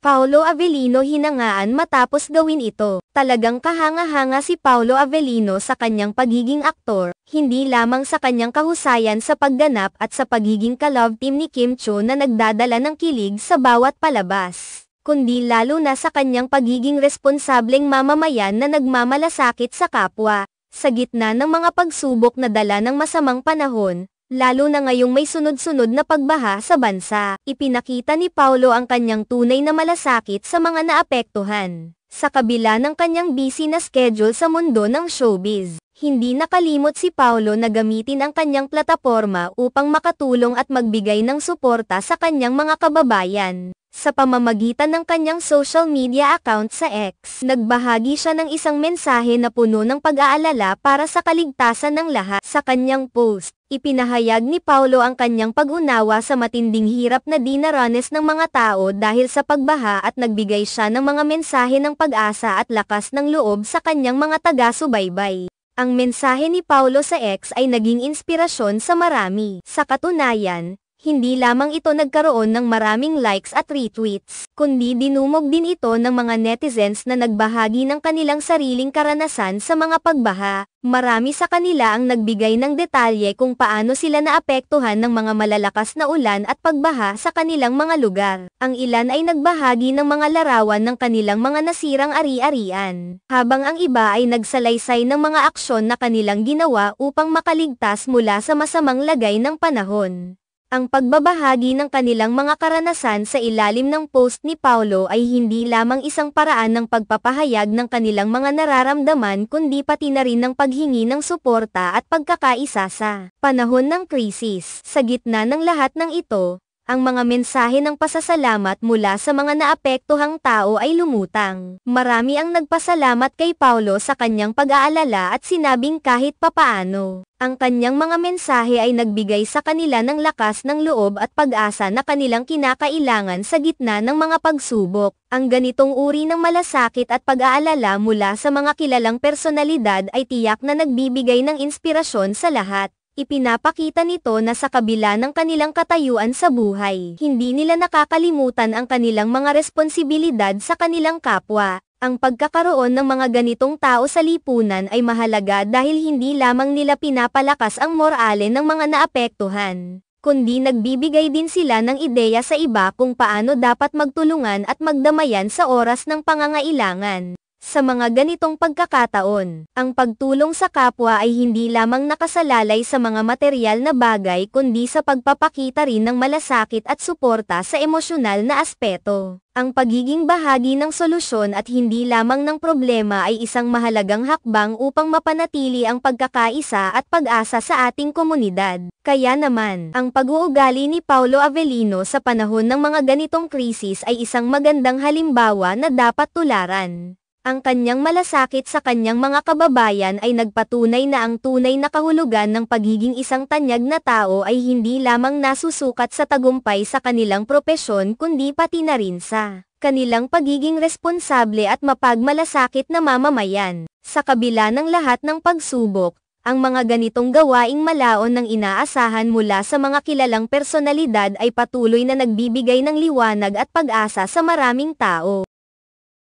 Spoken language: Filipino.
Paolo Avellino hinangaan matapos gawin ito. Talagang kahanga-hanga si Paolo Avellino sa kanyang pagiging aktor, hindi lamang sa kanyang kahusayan sa pagganap at sa pagiging ka-love team ni Kim Cho na nagdadala ng kilig sa bawat palabas, kundi lalo na sa kanyang pagiging responsableng mamamayan na nagmamalasakit sa kapwa, sa gitna ng mga pagsubok na dala ng masamang panahon. Lalo na ngayong may sunod-sunod na pagbaha sa bansa, ipinakita ni Paolo ang kanyang tunay na malasakit sa mga naapektuhan. Sa kabila ng kanyang busy na schedule sa mundo ng showbiz, hindi nakalimot si Paolo na gamitin ang kanyang plataporma upang makatulong at magbigay ng suporta sa kanyang mga kababayan. Sa pamamagitan ng kanyang social media account sa X, nagbahagi siya ng isang mensahe na puno ng pag-aalala para sa kaligtasan ng lahat. Sa kanyang post, ipinahayag ni Paolo ang kanyang pag-unawa sa matinding hirap na dinaranas ng mga tao dahil sa pagbaha at nagbigay siya ng mga mensahe ng pag-asa at lakas ng loob sa kanyang mga taga-subaybay. Ang mensahe ni Paolo sa X ay naging inspirasyon sa marami. Sa katunayan, hindi lamang ito nagkaroon ng maraming likes at retweets, kundi dinumog din ito ng mga netizens na nagbahagi ng kanilang sariling karanasan sa mga pagbaha. Marami sa kanila ang nagbigay ng detalye kung paano sila naapektuhan ng mga malalakas na ulan at pagbaha sa kanilang mga lugar. Ang ilan ay nagbahagi ng mga larawan ng kanilang mga nasirang ari-arian, habang ang iba ay nagsalaysay ng mga aksyon na kanilang ginawa upang makaligtas mula sa masamang lagay ng panahon. Ang pagbabahagi ng kanilang mga karanasan sa ilalim ng post ni Paolo ay hindi lamang isang paraan ng pagpapahayag ng kanilang mga nararamdaman kundi pati na rin ng paghingi ng suporta at pagkakaisa sa panahon ng krisis. Sa gitna ng lahat ng ito, ang mga mensahe ng pasasalamat mula sa mga naapektuhang tao ay lumutang. Marami ang nagpasalamat kay Paolo sa kanyang pag-aalala at sinabing kahit papaano, ang kanyang mga mensahe ay nagbigay sa kanila ng lakas ng loob at pag-asa na kanilang kinakailangan sa gitna ng mga pagsubok. Ang ganitong uri ng malasakit at pag-aalala mula sa mga kilalang personalidad ay tiyak na nagbibigay ng inspirasyon sa lahat. Ipinapakita nito na sa kabila ng kanilang katayuan sa buhay, hindi nila nakakalimutan ang kanilang mga responsibilidad sa kanilang kapwa. Ang pagkakaroon ng mga ganitong tao sa lipunan ay mahalaga dahil hindi lamang nila pinapalakas ang morale ng mga naapektuhan, kundi nagbibigay din sila ng ideya sa iba kung paano dapat magtulungan at magdamayan sa oras ng pangangailangan. Sa mga ganitong pagkakataon, ang pagtulong sa kapwa ay hindi lamang nakasalalay sa mga material na bagay kundi sa pagpapakita rin ng malasakit at suporta sa emosyonal na aspeto. Ang pagiging bahagi ng solusyon at hindi lamang ng problema ay isang mahalagang hakbang upang mapanatili ang pagkakaisa at pag-asa sa ating komunidad. Kaya naman, ang pag-uugali ni Paolo Avellino sa panahon ng mga ganitong krisis ay isang magandang halimbawa na dapat tularan. Ang kanyang malasakit sa kanyang mga kababayan ay nagpatunay na ang tunay na kahulugan ng pagiging isang tanyag na tao ay hindi lamang nasusukat sa tagumpay sa kanilang propesyon kundi pati na rin sa kanilang pagiging responsable at mapagmalasakit na mamamayan. Sa kabila ng lahat ng pagsubok, ang mga ganitong gawaing malaon ng inaasahan mula sa mga kilalang personalidad ay patuloy na nagbibigay ng liwanag at pag-asa sa maraming tao.